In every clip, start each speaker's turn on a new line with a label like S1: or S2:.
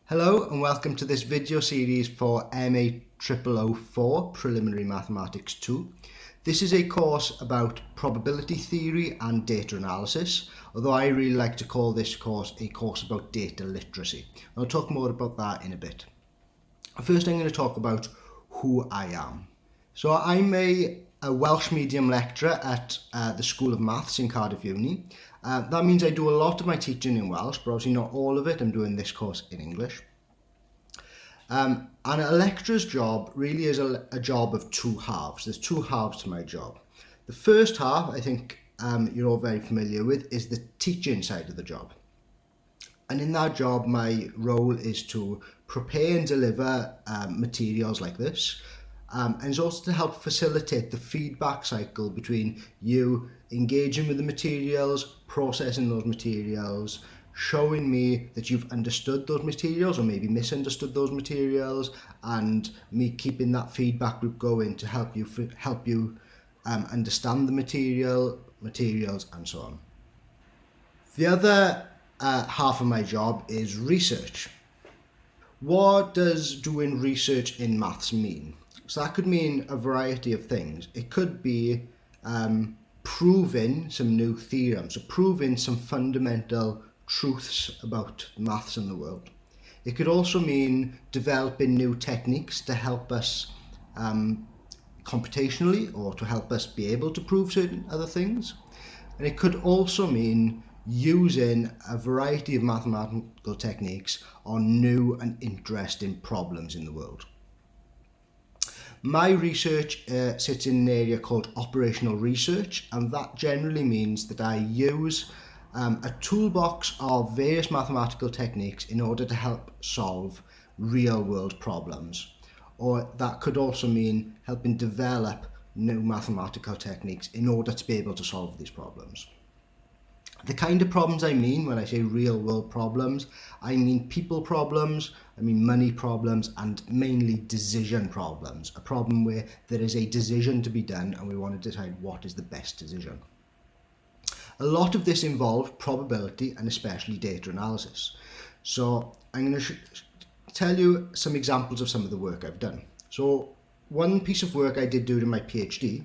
S1: Hello and welcome to this video series for MA 0004 Preliminary Mathematics 2. This is a course about probability theory and data analysis, although I really like to call this course a course about data literacy. I'll talk more about that in a bit. First I'm going to talk about who I am. So I'm a Welsh medium lecturer at the School of Maths in Cardiff Uni. That means I do a lot of my teaching in Welsh, but obviously not all of it. I'm doing this course in English. And a lecturer's job really is a job of two halves. There's two halves to my job. The first half, I think you're all very familiar with, is the teaching side of the job. And in that job, my role is to prepare and deliver materials like this. And it's also to help facilitate the feedback cycle between you engaging with the materials, processing those materials, showing me that you've understood those materials or maybe misunderstood those materials, and me keeping that feedback loop going to help you understand the materials and so on. The other half of my job is research. What does doing research in maths mean? So that could mean a variety of things. It could be proving some new theorems, so proving some fundamental truths about maths and the world. It could also mean developing new techniques to help us computationally, or to help us be able to prove certain other things. And it could also mean using a variety of mathematical techniques on new and interesting problems in the world. My research sits in an area called operational research, and that generally means that I use a toolbox of various mathematical techniques in order to help solve real-world problems. Or that could also mean helping develop new mathematical techniques in order to be able to solve these problems. The kind of problems I mean when I say real-world problems, I mean people problems, I mean money problems, and mainly decision problems. A problem where there is a decision to be done and we want to decide what is the best decision. A lot of this involves probability and especially data analysis. So I'm going to tell you some examples of some of the work I've done. So one piece of work I did during my PhD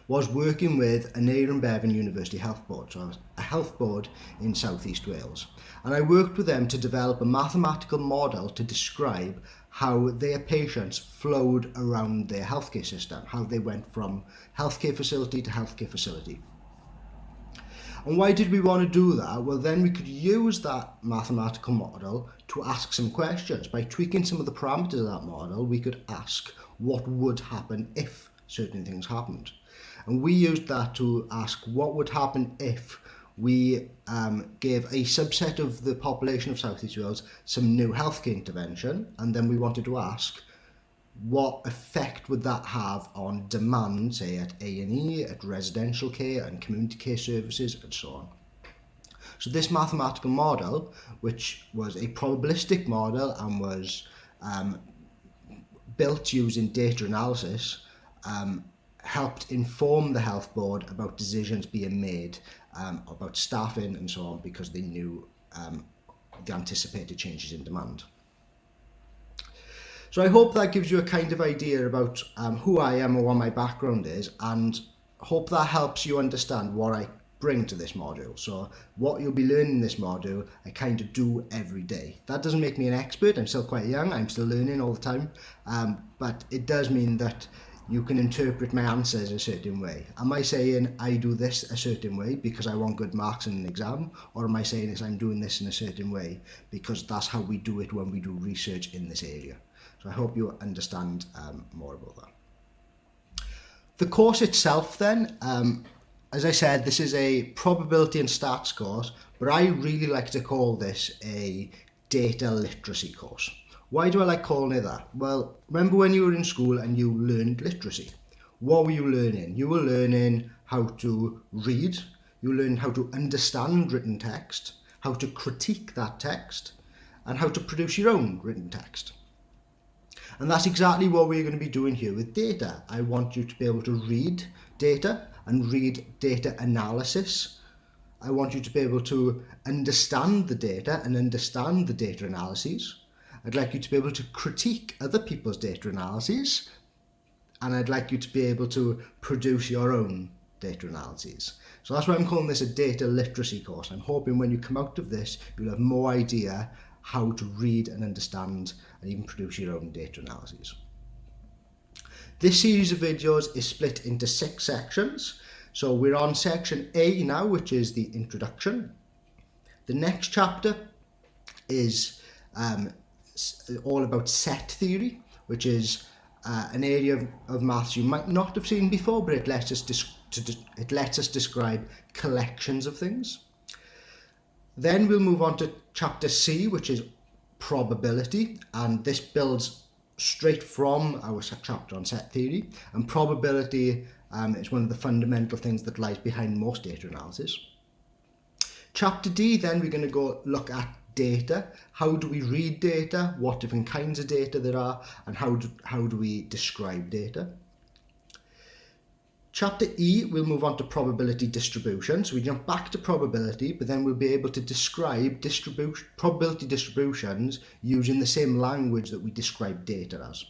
S1: was working with Aneurin Bevan University Health Board, so a health board in South East Wales. And I worked with them to develop a mathematical model to describe how their patients flowed around their healthcare system, how they went from healthcare facility to healthcare facility. And why did we want to do that? Well, then we could use that mathematical model to ask some questions. By tweaking some of the parameters of that model, we could ask what would happen if certain things happened. And we used that to ask what would happen if we gave a subset of the population of South East Wales some new healthcare intervention, and then we wanted to ask what effect would that have on demand, say at A&E, at residential care and community care services and so on. So this mathematical model, which was a probabilistic model and was built using data analysis, helped inform the health board about decisions being made about staffing and so on, because they knew the anticipated changes in demand. So I hope that gives you a kind of idea about who I am and what my background is, and hope that helps you understand what I bring to this module. So what you'll be learning in this module, I kind of do every day. That doesn't make me an expert. I'm still quite young. I'm still learning all the time. But it does mean that you can interpret my answers a certain way. Am I saying I do this a certain way because I want good marks in an exam? Or am I saying I'm doing this in a certain way because that's how we do it when we do research in this area? So I hope you understand more about that. The course itself then, as I said, this is a probability and stats course, but I really like to call this a data literacy course. Why do I like calling it that? Well, remember when you were in school and you learned literacy? What were you learning? You were learning how to read, you learned how to understand written text, how to critique that text, and how to produce your own written text. And that's exactly what we're going to be doing here with data. I want you to be able to read data and read data analysis I want you to be able to understand the data and understand the data analyses. I'd like you to be able to critique other people's data analyses, and I'd like you to be able to produce your own data analyses. So that's why I'm calling this a data literacy course. I'm hoping when you come out of this, you'll have more idea how to read and understand and even produce your own data analyses. This series of videos is split into 6 sections. So we're on section A now, which is the introduction. The next chapter is all about set theory, which is an area of maths you might not have seen before, but it lets us describe collections of things. Then we'll move on to chapter C, which is probability, and this builds straight from our chapter on set theory, and probability is one of the fundamental things that lies behind most data analysis. Chapter D, then we're going to go look at data. How do we read data? What different kinds of data there are, and how do we describe data? Chapter E, we'll move on to probability distribution. So we jump back to probability, but then we'll be able to describe probability distributions using the same language that we describe data as.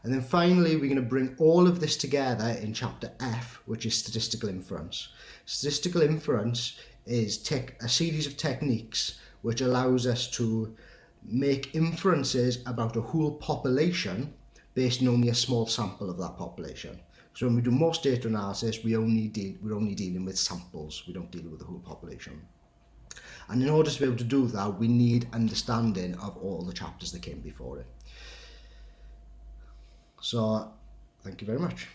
S1: And then finally, we're going to bring all of this together in chapter F, which is statistical inference. Statistical inference is a series of techniques which allows us to make inferences about a whole population based on only a small sample of that population. So when we do most data analysis, we're only dealing with samples. We don't deal with the whole population. And in order to be able to do that, we need understanding of all the chapters that came before it. So, thank you very much.